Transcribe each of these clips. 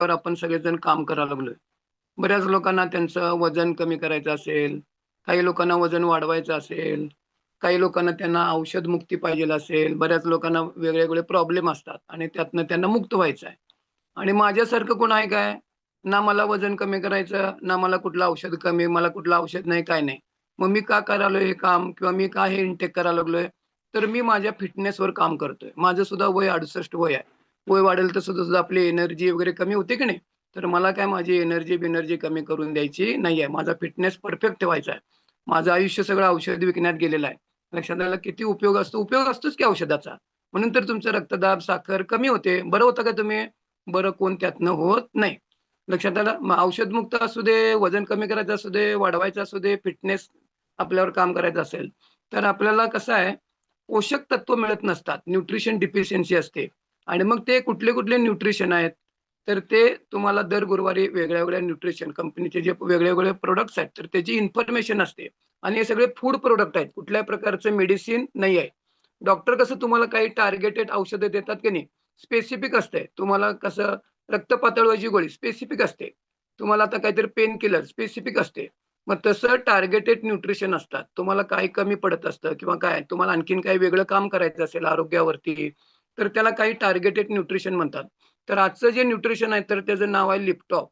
वर आपण सगळेजण काम करायला लागलोय. बऱ्याच लोकांना त्यांचं वजन कमी करायचं असेल, काही लोकांना वजन वाढवायचं असेल, काही लोकांना त्यांना औषधमुक्ती पाहिजेल असेल, बऱ्याच लोकांना वेगळे-वेगळे प्रॉब्लेम असतात आणि त्यातनं त्यांना मुक्त व्हायचं आहे. आणि माझ्यासारखं कोण आहे काय? ना मला वजन कमी करायचं, ना मला कुठलं औषध कमी, मला कुठलं औषध नाही, काय नाही. मग मी का करालोय हे काम किंवा मी का हे इनटेक करायला लागलोय? तर मी माझ्या फिटनेसवर काम करतोय. माझं सुद्धा वय 68 वय आहे. वय वाढेल तसं-तसं आपली एनर्जी वगैरे कमी होते की नाही? तर मला काय माझी एनर्जी-बिनर्जी कमी करून द्यायची नाहीये. माझा फिटनेस परफेक्ट ठेवायचा आहे. माझं आयुष्य सगळं औषध विकण्यात गेलेलं आहे. लक्षात आलं किती उपयोग असतो? उपयोग असतोच की औषधाचा. म्हणून तर तुमचा रक्तदाब, साखर कमी होते. बरं होतं का तुम्ही? बरं कोण त्यातनं होत नाही. लक्षात आलं? मग औषधमुक्त असू दे, वजन कमी करायचं असू दे, वाढवायचं असू दे, फिटनेस आपल्यावर काम करायचं असेल, तर आपल्याला कसं आहे, पोषक तत्व मिळत नसतात. न्यूट्रिशन डिफिशियन्सी असते आणि मग ते कुठले-कुठले न्यूट्रिशन आहेत, तर ते तुम्हाला दर गुरुवारी वेगळ्या-वेगळ्या न्यूट्रिशन कंपनीचे जे वेगळे-वेगळे प्रॉडक्ट्स आहेत, तर त्याची इन्फॉर्मेशन असते आणि हे सगळे फूड प्रॉडक्ट आहेत. कुठल्याही प्रकारचं मेडिसिन नाही आहे. डॉक्टर कसं तुम्हाला काही टार्गेटेड औषधं देतात की नाही, स्पेसिफिक असते. तुम्हाला कसं रक्त पातळवायची गोळी स्पेसिफिक असते. तुम्हाला आता काहीतरी पेन किलर स्पेसिफिक असते. मग तसं टार्गेटेड न्यूट्रिशन असतात. तुम्हाला काही कमी पडत असतं किंवा काय तुम्हाला आणखीन काही वेगळं काम करायचं असेल आरोग्यावरती, तर त्याला काही टार्गेटेड न्यूट्रिशन म्हणतात. तर आजचं जे न्यूट्रिशन आहे तर त्याचं नाव आहे लिपटॉप.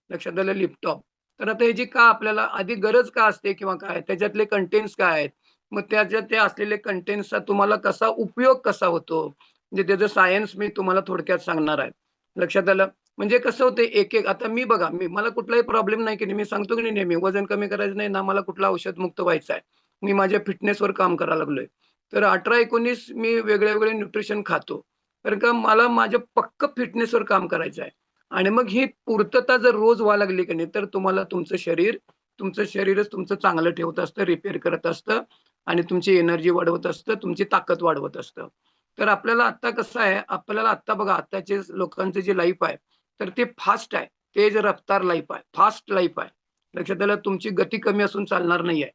लक्षात आलं लिपटॉप. तर आता ह्याची का आपल्याला आधी गरज का असते किंवा काय? त्याच्यातले कंटेंट्स काय आहेत? मग त्याच्यात ते असलेले कंटेंट्सचा तुम्हाला कसा उपयोग कसा होतो? म्हणजे त्याचं सायन्स मी तुम्हाला थोडक्यात सांगणार आहे. लक्षात आलं? म्हणजे कसं होतं एक-एक आता मी बघा, मला कुठलाही प्रॉब्लेम नाही की नाही, मी सांगतो की नाही नेहमी वजन कमी करायचं नाही ना मला कुठलं औषधमुक्त व्हायचं आहे. मी माझ्या फिटनेसवर काम करायला लागलोय. तर 18-19 मी वेगळे-वेगळे न्यूट्रिशन खातो. कारण का मला माझ्या पक्कं फिटनेसवर काम करायचं आहे. आणि मग ही पूर्तता जर रोज व्हायला लागली की नाही, तर तुम्हाला तुमचं शरीरच तुमचं चांगलं ठेवत असतं, रिपेअर करत असतं आणि तुमची एनर्जी वाढवत असतं, तुमची ताकद वाढवत असतं. तर आपल्याला आत्ता कसं आहे, आपल्याला आत्ता बघा आत्ताचे लोकांचं जे लाईफ आहे, तर ते फास्ट आहे. तेज रफ्तार लाईफ आहे, फास्ट लाईफ आहे. लक्षात आलं तुमची गती कमी असून चालणार नाहीये.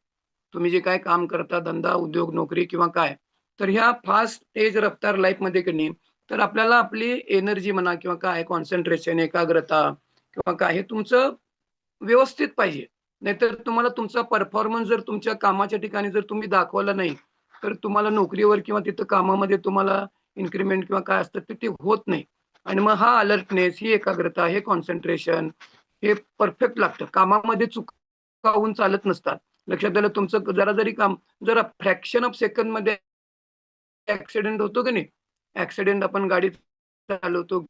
तुम्ही जे काही काम करता, धंदा, उद्योग, नोकरी किंवा काय, तर ह्या फास्ट तेज रफ्तार लाईफमध्ये की नाही, तर आपल्याला आपली एनर्जी म्हणा किंवा काय कॉन्सन्ट्रेशन, एकाग्रता किंवा काय हे तुमचं व्यवस्थित पाहिजे. नाहीतर तुम्हाला तुमचा परफॉर्मन्स जर तुमच्या कामाच्या ठिकाणी जर तुम्ही दाखवला नाही, तर तुम्हाला नोकरीवर किंवा तिथं कामामध्ये तुम्हाला इन्क्रिमेंट किंवा काय असतं तर ते होत नाही. आणि मग हा अलर्टनेस, ही एकाग्रता, हे कॉन्सन्ट्रेशन हे परफेक्ट लागतं. कामामध्ये चुका होऊन चालत नसतात. लक्षात आलं तुमचं जरा जरी काम जरा फ्रॅक्शन ऑफ सेकंडमध्ये ॲक्सिडेंट होतो की नाही? ॲक्सिडेंट आपण गाडी चालवतो.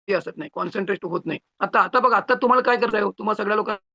असत नाही, कॉन्सन्ट्रेट होत नाही. आता आता बघा, आता तुम्हाला काय करायचं आहे, तुम्हाला सगळ्या लोकांना